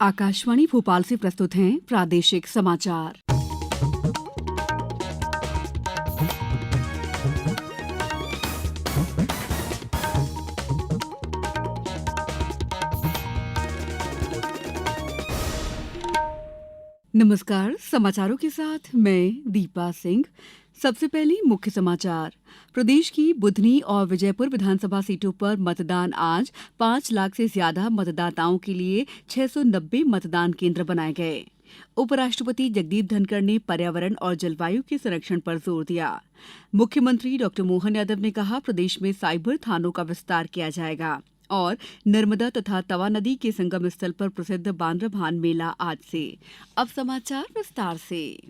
आकाशवाणी भोपाल से प्रस्तुत हैं प्रादेशिक समाचार। नमस्कार, समाचारों के साथ मैं दीपा सिंह। सबसे पहले मुख्य समाचार। प्रदेश की बुधनी और विजयपुर विधानसभा सीटों पर मतदान आज 5 लाख से ज्यादा मतदाताओं के लिए 690 मतदान केंद्र बनाए गए। उपराष्ट्रपति जगदीप धनखड़ ने पर्यावरण और जलवायु के संरक्षण पर जोर दिया। मुख्यमंत्री डॉ मोहन यादव ने कहा, प्रदेश में साइबर थानों का विस्तार किया जाएगा। और नर्मदा तथा तवा नदी के संगम स्थल पर प्रसिद्ध बांद्राभान मेला आज से। अब समाचार विस्तार से।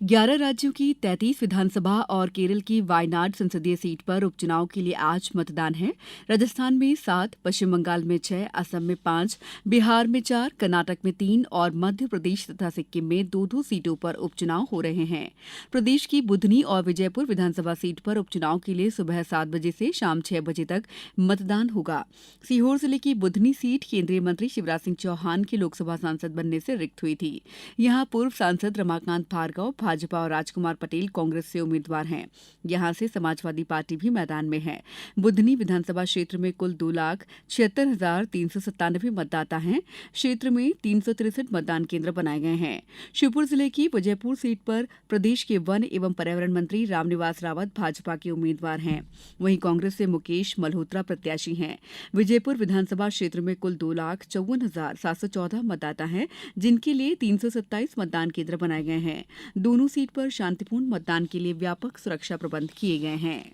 11 राज्यों की 33 विधानसभा और केरल की वायनाड संसदीय सीट पर उपचुनाव के लिए आज मतदान है। राजस्थान में 7, पश्चिम बंगाल में 6, असम में 5, बिहार में 4, कर्नाटक में 3 और मध्य प्रदेश तथा सिक्किम में 2-2 सीटों पर उपचुनाव हो रहे हैं। प्रदेश की बुधनी और विजयपुर विधानसभा सीट पर उपचुनाव के लिए सुबह 7 बजे से शाम 6 बजे तक मतदान होगा। सीहोर जिले की बुधनी सीट केंद्रीय मंत्री शिवराज सिंह चौहान के लोकसभा सांसद बनने से रिक्त हुई थी। यहां पूर्व सांसद रमाकांत भार्गव भाजपा और राजकुमार पटेल कांग्रेस से उम्मीदवार हैं। यहां से समाजवादी पार्टी भी मैदान में है। बुधनी विधानसभा क्षेत्र में कुल 2,76,397 मतदाता हैं। क्षेत्र में 363 मतदान केंद्र बनाए गए हैं। श्योपुर जिले की विजयपुर सीट पर प्रदेश के वन एवं पर्यावरण मंत्री रामनिवास रावत भाजपा के उम्मीदवार हैं। वहीं कांग्रेस से मुकेश मल्होत्रा प्रत्याशी हैं। विजयपुर विधानसभा क्षेत्र में कुल 2,54,714 मतदाता हैं, जिनके लिए 327 मतदान केंद्र बनाए गए हैं। दोनों सीट पर शांतिपूर्ण मतदान के लिए व्यापक सुरक्षा प्रबंध किए गए हैं।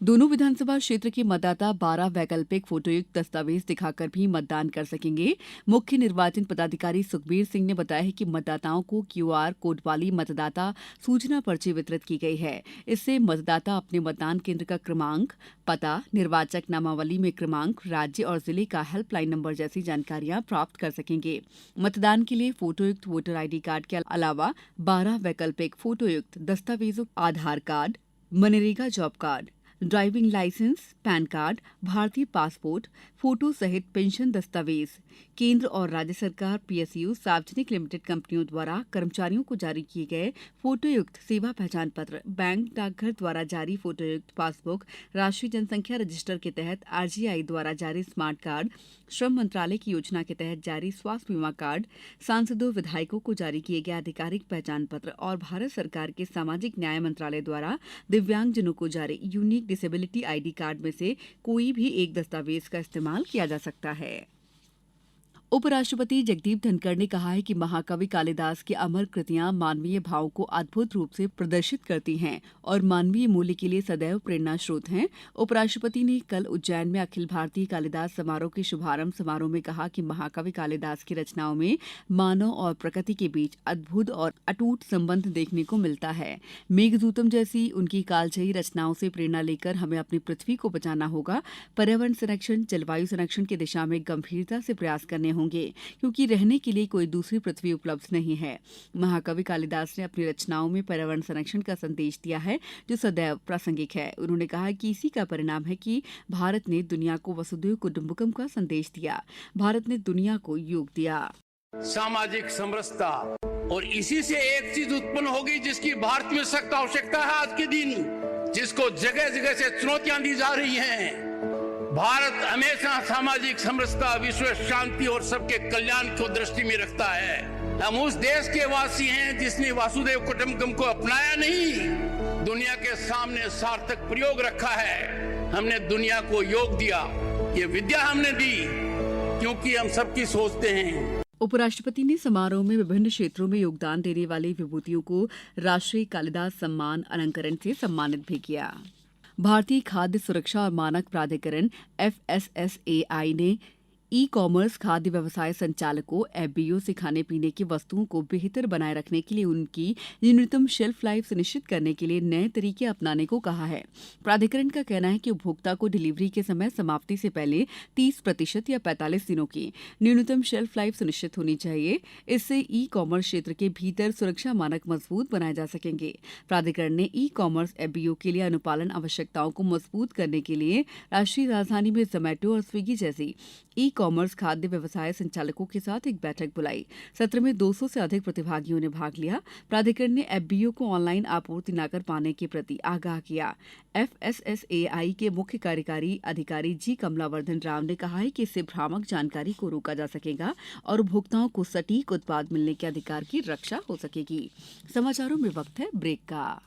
दोनों विधानसभा क्षेत्र के मतदाता 12 वैकल्पिक फोटोयुक्त दस्तावेज दिखाकर भी मतदान कर सकेंगे। मुख्य निर्वाचन पदाधिकारी सुखबीर सिंह ने बताया है कि मतदाताओं को QR कोड वाली मतदाता सूचना पर्ची वितरित की गई है। इससे मतदाता अपने मतदान केंद्र का क्रमांक, पता, निर्वाचक नामावली में क्रमांक, राज्य और जिले का हेल्पलाइन नंबर जैसी जानकारियां प्राप्त कर सकेंगे। मतदान के लिए फोटोयुक्त वोटर ID कार्ड के अलावा 12 वैकल्पिक फोटोयुक्त दस्तावेजों, Aadhaar card, MNREGA job card, driving licence, PAN card, भारतीय पासपोर्ट, फोटो सहित पेंशन दस्तावेज, केंद्र और राज्य सरकार, PSU, सार्वजनिक लिमिटेड कंपनियों द्वारा कर्मचारियों को जारी किए गए फोटोयुक्त सेवा पहचान पत्र, बैंक डाकघर द्वारा जारी फोटोयुक्त पासबुक, राष्ट्रीय जनसंख्या रजिस्टर के तहत RGI द्वारा जारी स्मार्ट कार्ड, श्रम मंत्रालय की योजना के तहत जारी स्वास्थ्य बीमा कार्ड, सांसदों विधायकों को जारी किए गए आधिकारिक पहचान पत्र और भारत सरकार के सामाजिक न्याय मंत्रालय द्वारा दिव्यांगजनों को जारी यूनिक डिसेबिलिटी ID कार्ड में से कोई भी एक दस्तावेज का इस्तेमाल किया जा सकता है। उपराष्ट्रपति जगदीप धनखड़ ने कहा है कि महाकवि कालिदास की अमर कृतियां मानवीय भाव को अद्भुत रूप से प्रदर्शित करती हैं और मानवीय मूल्य के लिए सदैव प्रेरणा स्रोत हैं। उपराष्ट्रपति ने कल उज्जैन में अखिल भारतीय कालिदास समारोह के शुभारंभ समारोह में कहा कि महाकवि कालिदास की रचनाओं में मानव और प्रकृति के बीच अद्भुत और अटूट संबंध देखने को मिलता है। मेघदूतम जैसी उनकी कालजयी रचनाओं से प्रेरणा लेकर हमें अपनी पृथ्वी को बचाना होगा। पर्यावरण संरक्षण, जलवायु संरक्षण की दिशा में गंभीरता से प्रयास करने होंगे, क्योंकि रहने के लिए कोई दूसरी पृथ्वी उपलब्ध नहीं है। महाकवि कालिदास ने अपनी रचनाओं में पर्यावरण संरक्षण का संदेश दिया है, जो सदैव प्रासंगिक है। उन्होंने कहा कि इसी का परिणाम है कि भारत ने दुनिया को वसुधैव कुटुंबकम का संदेश दिया। भारत ने दुनिया को योग दिया। सामाजिक समरसता, और इसी से एक चीज उत्पन्न होगी जिसकी भारत में सख्त आवश्यकता है आज के दिन, जिसको जगह जगह से चुनौतियां दी जा रही हैं। भारत हमेशा सामाजिक समरसता, विश्व शांति और सबके कल्याण को दृष्टि में रखता है। हम उस देश के वासी हैं जिसने वासुदेव कुटुंबकम को अपनाया नहीं, दुनिया के सामने सार्थक प्रयोग रखा है। हमने दुनिया को योग दिया, ये विद्या हमने दी, क्योंकि हम सबकी सोचते हैं। उपराष्ट्रपति ने समारोह में विभिन्न क्षेत्रों में योगदान देने वाली विभूतियों को राष्ट्रीय कालिदास सम्मान अलंकरण से सम्मानित भी किया। भारतीय खाद्य सुरक्षा और मानक प्राधिकरण FSSAI ने ई-कॉमर्स खाद्य व्यवसाय संचालकों FBO से खाने पीने की वस्तुओं को बेहतर बनाए रखने के लिए उनकी न्यूनतम शेल्फ लाइफ सुनिश्चित करने के लिए नए तरीके अपनाने को कहा है। प्राधिकरण का कहना है कि उपभोक्ता को डिलीवरी के समय समाप्ति से पहले 30% या 45 दिनों की न्यूनतम शेल्फ लाइफ सुनिश्चित होनी चाहिए। इससे ई-कॉमर्स क्षेत्र के भीतर सुरक्षा मानक मजबूत बनाए जा सकेंगे। प्राधिकरण ने ई-कॉमर्स FBO के लिए अनुपालन आवश्यकताओं को मजबूत करने के लिए राष्ट्रीय राजधानी में जोमैटो और स्विगी जैसी ई कॉमर्स खाद्य व्यवसाय संचालकों के साथ एक बैठक बुलाई। सत्र में 200 से अधिक प्रतिभागियों ने भाग लिया। प्राधिकरण ने एफबीओ को ऑनलाइन आपूर्ति न कर पाने के प्रति आगाह किया। एफएसएसएआई के मुख्य कार्यकारी अधिकारी जी कमलावर्धन राव ने कहा है कि इससे भ्रामक जानकारी को रोका जा सकेगा और उपभोक्ताओं को सटीक उत्पाद मिलने के अधिकार की रक्षा हो सकेगी। समाचारों में वक्त है ब्रेक का।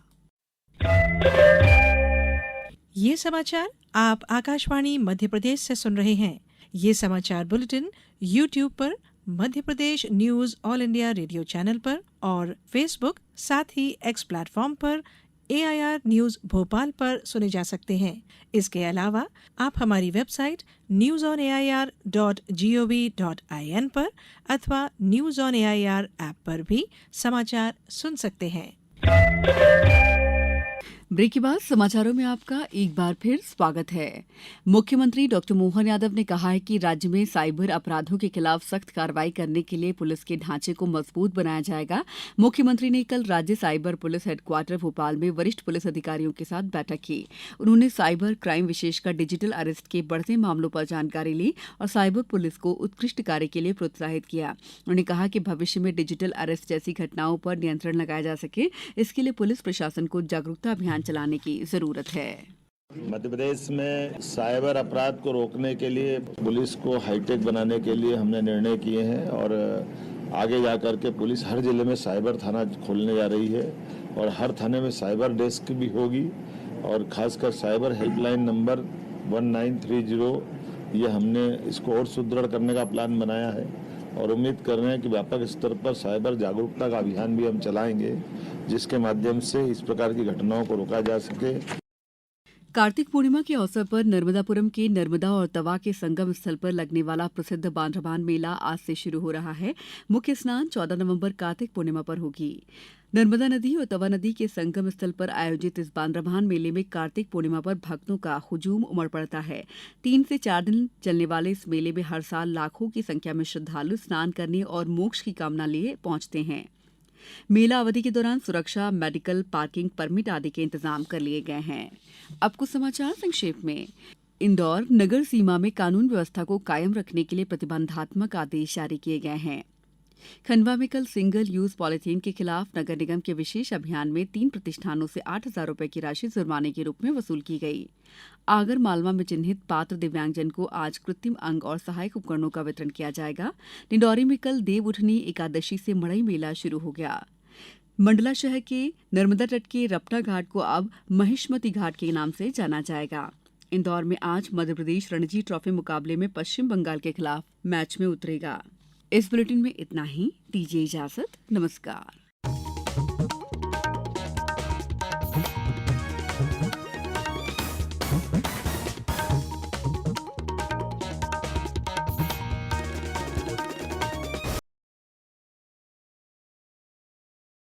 ये समाचार आप आकाशवाणी मध्य प्रदेश से सुन रहे हैं। ये समाचार बुलेटिन YouTube पर, Madhya Pradesh news All India Radio channel पर और फेसबुक साथ ही X प्लेटफॉर्म पर AIR न्यूज भोपाल पर सुने जा सकते हैं। इसके अलावा आप हमारी वेबसाइट newsonair.gov.in पर अथवा न्यूज ऑन AIR ऐप पर भी समाचार सुन सकते हैं। ब्रेक के बाद समाचारों में आपका एक बार फिर स्वागत है। मुख्यमंत्री डॉक्टर मोहन यादव ने कहा है कि राज्य में साइबर अपराधों के खिलाफ सख्त कार्रवाई करने के लिए पुलिस के ढांचे को मजबूत बनाया जाएगा। मुख्यमंत्री ने कल राज्य साइबर पुलिस हेडक्वार्टर भोपाल में वरिष्ठ पुलिस अधिकारियों के साथ बैठक की। उन्होंने साइबर क्राइम विशेषकर डिजिटल अरेस्ट के बढ़ते मामलों पर जानकारी ली और साइबर पुलिस को उत्कृष्ट कार्य के लिए प्रोत्साहित किया। उन्होंने कहा कि भविष्य में डिजिटल अरेस्ट जैसी घटनाओं पर नियंत्रण लगाया जा सके, इसके लिए पुलिस प्रशासन को जागरूकता अभियान चलाने की जरूरत है। मध्य प्रदेश में साइबर अपराध को रोकने के लिए पुलिस को हाईटेक बनाने के लिए हमने निर्णय किए हैं और आगे जाकर के पुलिस हर जिले में साइबर थाना खोलने जा रही है और हर थाने में साइबर डेस्क भी होगी और खासकर साइबर हेल्पलाइन नंबर 1930 ये हमने इसको और सुदृढ़ करने का प्लान बनाया है और उम्मीद कर रहे हैं कि व्यापक स्तर पर साइबर जागरूकता का अभियान भी हम चलाएंगे, जिसके माध्यम से इस प्रकार की घटनाओं को रोका जा सके। कार्तिक पूर्णिमा के अवसर पर नर्मदापुरम के नर्मदा और तवा के संगम स्थल पर लगने वाला प्रसिद्ध बांद्रबान मेला आज से शुरू हो रहा है। मुख्य स्नान 14 नवंबर कार्तिक पूर्णिमा पर होगी। नर्मदा नदी और तवा नदी के संगम स्थल पर आयोजित इस बांद्रबान मेले में कार्तिक पूर्णिमा पर भक्तों का हुजूम उमड़ पड़ता है। 3 से 4 दिन चलने वाले इस मेले में हर साल लाखों की संख्या में श्रद्धालु स्नान करने और मोक्ष की कामना लिए पहुंचते हैं। मेला अवधि के दौरान सुरक्षा, मेडिकल, पार्किंग परमिट आदि के इंतजाम कर लिए गए हैं। अब कुछ समाचार संक्षेप में। इंदौर नगर सीमा में कानून व्यवस्था को कायम रखने के लिए प्रतिबंधात्मक आदेश जारी किए गए हैं। खंडवा में कल सिंगल यूज पॉलिथीन के खिलाफ नगर निगम के विशेष अभियान में 3 प्रतिष्ठानों से 8,000 रुपए की राशि जुर्माने के रूप में वसूल की गई। आगर मालवा में चिन्हित पात्र दिव्यांगजन को आज कृत्रिम अंग और सहायक उपकरणों का वितरण किया जाएगा। डिंडौरी में कल देव उठनी एकादशी से मड़ई मेला शुरू हो गया। मंडला शहर के नर्मदा तट के रपटा घाट को अब महिष्मती घाट के नाम से जाना जाएगा। इंदौर में आज मध्यप्रदेश रणजी ट्रॉफी मुकाबले में पश्चिम बंगाल के खिलाफ मैच में उतरेगा। इस बुलेटिन में इतना ही। दीजिए इजाजत। नमस्कार।